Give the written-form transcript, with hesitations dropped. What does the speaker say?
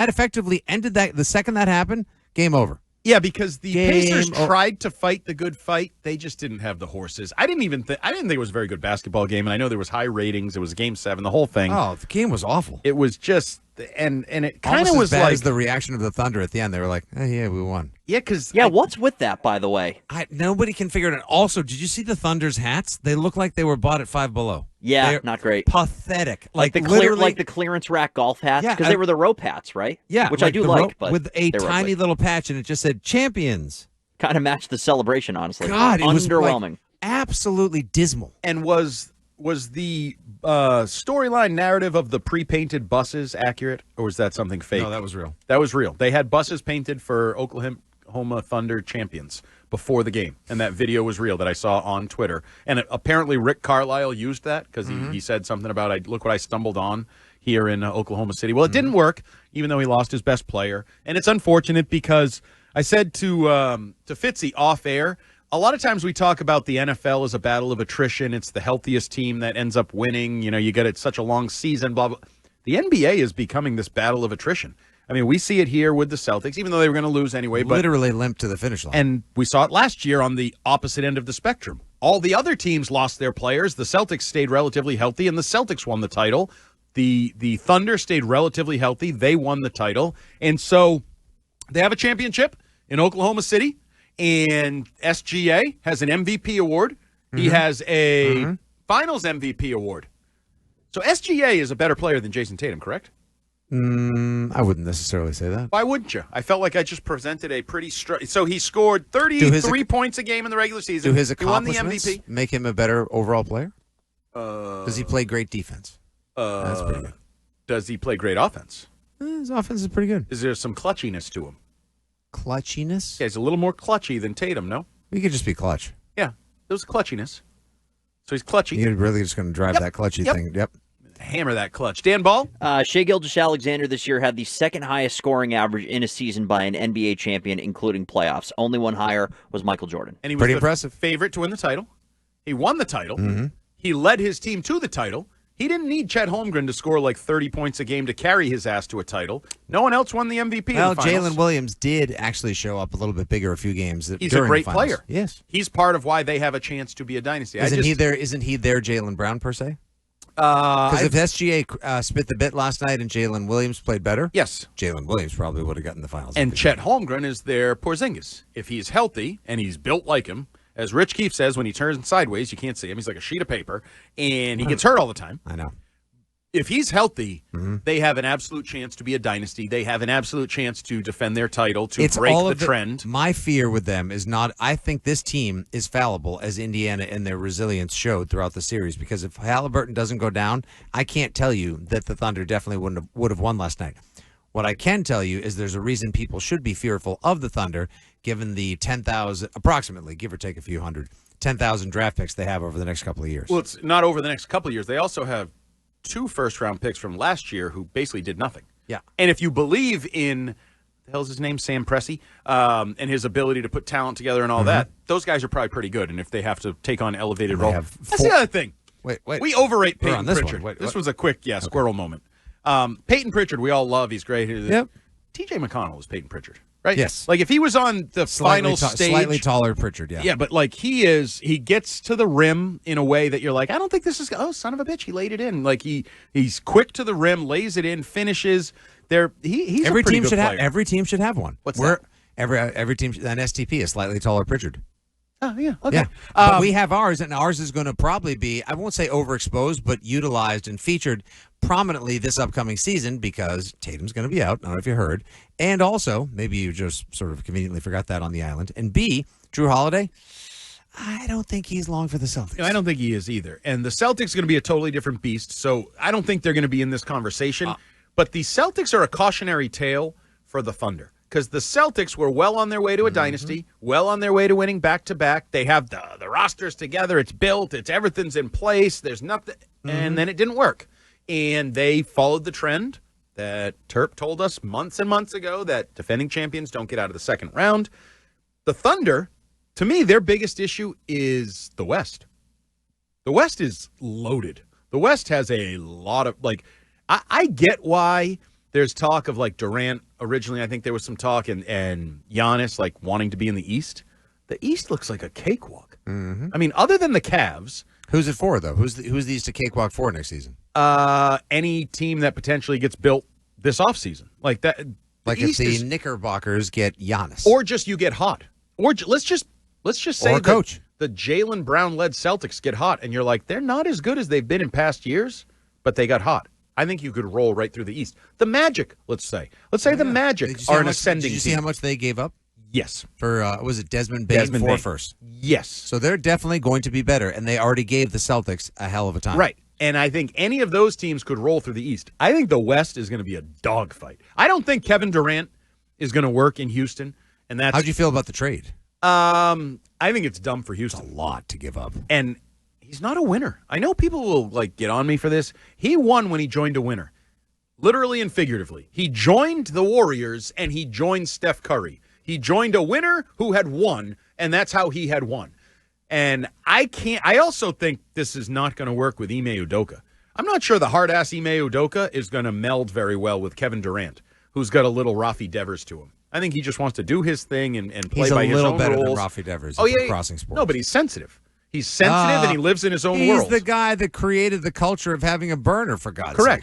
That effectively ended that. The second that happened, game over. Yeah, because the Pacers tried to fight the good fight. They just didn't have the horses. I didn't think it was a very good basketball game, and I know there was high ratings. It was Game 7, the whole thing. Oh, the game was awful. It was just, and it kind of was as bad like as the reaction of the Thunder at the end. They were like, "Oh yeah, we won." Yeah, because what's with that, by the way? Nobody can figure it out. Also, did you see the Thunder's hats? They look like they were bought at Five Below. Yeah, They're not great. Pathetic. Like the clearance rack golf hats, because they were the rope hats, right? Yeah, which I do like, but with a tiny little patch, and it just said "Champions." Kind of matched the celebration, honestly. God, it was underwhelming, absolutely dismal. And was the storyline narrative of the pre-painted buses accurate, or was that something fake? No, that was real. That was real. They had buses painted for Oklahoma Thunder champions before the game, and that video was real that I saw on Twitter. And apparently Rick Carlisle used that because he said something about, look what I stumbled on here in Oklahoma City. Well, it didn't work, even though he lost his best player. And it's unfortunate because I said to Fitzy off air, a lot of times we talk about the NFL as a battle of attrition. It's the healthiest team that ends up winning. You know, you get such a long season, blah, blah. The NBA is becoming this battle of attrition. I mean, we see it here with the Celtics, even though they were going to lose anyway. But literally limped to the finish line. And we saw it last year on the opposite end of the spectrum. All the other teams lost their players. The Celtics stayed relatively healthy, and the Celtics won the title. The Thunder stayed relatively healthy. They won the title. And so they have a championship in Oklahoma City, and SGA has an MVP award. He has a Finals MVP award. So SGA is a better player than Jayson Tatum, correct? I wouldn't necessarily say that. Why wouldn't you? I felt like I just presented a pretty so he scored 33 points a game in the regular season. Do his he accomplishments won the MVP. Make him a better overall player? Does he play great defense? That's pretty good. Does he play great offense? His offense is pretty good. Is there some clutchiness to him? Clutchiness? Yeah, he's a little more clutchy than Tatum, no? He could just be clutch. Yeah, there's clutchiness. So he's clutchy. You're really just going to drive that clutchy thing. Yep. Hammer that clutch. Dan Ball? Shai Gilgeous-Alexander this year had the second highest scoring average in a season by an NBA champion, including playoffs. Only one higher was Michael Jordan. And he was pretty the impressive. Favorite to win the title. He won the title. He led his team to the title. He didn't need Chet Holmgren to score like 30 points a game to carry his ass to a title. No one else won the MVP. Well, in the finals. Jalen Williams did actually show up a little bit bigger a few games. He's a great player. Yes. He's part of why they have a chance to be a dynasty. Isn't he their Jaylen Brown per se? Because if SGA spit the bit last night and Jalen Williams played better, yes, Jalen Williams probably would have gotten the finals. And Chet Holmgren is their Porzingis. If he's healthy and he's built like him, as Rich Keefe says, when he turns sideways, you can't see him. He's like a sheet of paper, and he gets hurt all the time. I know. If he's healthy, they have an absolute chance to be a dynasty. They have an absolute chance to defend their title, to break the trend. My fear with them is not, I think this team is fallible, as Indiana and their resilience showed throughout the series, because if Halliburton doesn't go down, I can't tell you that the Thunder definitely would have won last night. What I can tell you is there's a reason people should be fearful of the Thunder, given the 10,000, approximately, give or take a few hundred, 10,000 draft picks they have over the next couple of years. Well, it's not over the next couple of years. They also have 2 first-round picks from last year who basically did nothing. Yeah. And if you believe in, the hell's his name, Sam Presti, and his ability to put talent together and all that, those guys are probably pretty good. And if they have to take on elevated roles, that's the other thing. Wait. We overrate Peyton this Pritchard. One. This was a quick, squirrel moment. Peyton Pritchard, we all love. He's great. Yep. T.J. McConnell was Peyton Pritchard, right? Yes. Like if he was on the final stage. Slightly taller Pritchard, yeah. Yeah, but like he gets to the rim in a way that you're like, I don't think this is, son of a bitch, he laid it in. Like he's quick to the rim, lays it in, finishes. He's every a pretty team good should player. every team should have one. What's that? Every team, an STP, a slightly taller Pritchard. Oh, yeah, okay. Yeah. But we have ours, and ours is going to probably be, I won't say overexposed, but utilized and featured prominently this upcoming season because Tatum's going to be out. I don't know if you heard. And also, maybe you just sort of conveniently forgot that on the island. And B, Drew Holiday, I don't think he's long for the Celtics. No, I don't think he is either. And the Celtics are going to be a totally different beast, so I don't think they're going to be in this conversation. But the Celtics are a cautionary tale for the Thunder. Because the Celtics were well on their way to a dynasty, well on their way to winning back-to-back. They have the rosters together. It's built. Everything's in place. There's nothing. And then it didn't work. And they followed the trend that Terp told us months and months ago that defending champions don't get out of the second round. The Thunder, to me, their biggest issue is the West. The West is loaded. The West has a lot of, I get why There's talk of like Durant originally. I think there was some talk and Giannis like wanting to be in the East. The East looks like a cakewalk. Mm-hmm. I mean, other than the Cavs, who's it for though? Who's the East a cakewalk for next season? Any team that potentially gets built this offseason. Like that. Like if the Knickerbockers get Giannis, or just you get hot, or let's just say or coach. The Jaylen Brown-led Celtics get hot, and you're like, they're not as good as they've been in past years, but they got hot. I think you could roll right through the East. The Magic, let's say the Magic are an ascending team. Did you see how much they gave up? Yes. For, was it Desmond Bane first? Yes. So they're definitely going to be better, and they already gave the Celtics a hell of a time. Right. And I think any of those teams could roll through the East. I think the West is going to be a dogfight. I don't think Kevin Durant is going to work in Houston. And that's how'd you feel about the trade? I think it's dumb for Houston. It's a lot to give up. And he's not a winner. I know people will like get on me for this. He won when he joined a winner. Literally and figuratively. He joined the Warriors and he joined Steph Curry. He joined a winner who had won, and that's how he had won. And I also think this is not going to work with Ime Udoka. I'm not sure the hard-ass Ime Udoka is going to meld very well with Kevin Durant, who's got a little Rafi Devers to him. I think he just wants to do his thing and play by his own rules. He's a little better than Rafi Devers crossing sports. No, but he's sensitive. He's sensitive and he lives in his own world. He's the guy that created the culture of having a burner, for God's sake. Correct.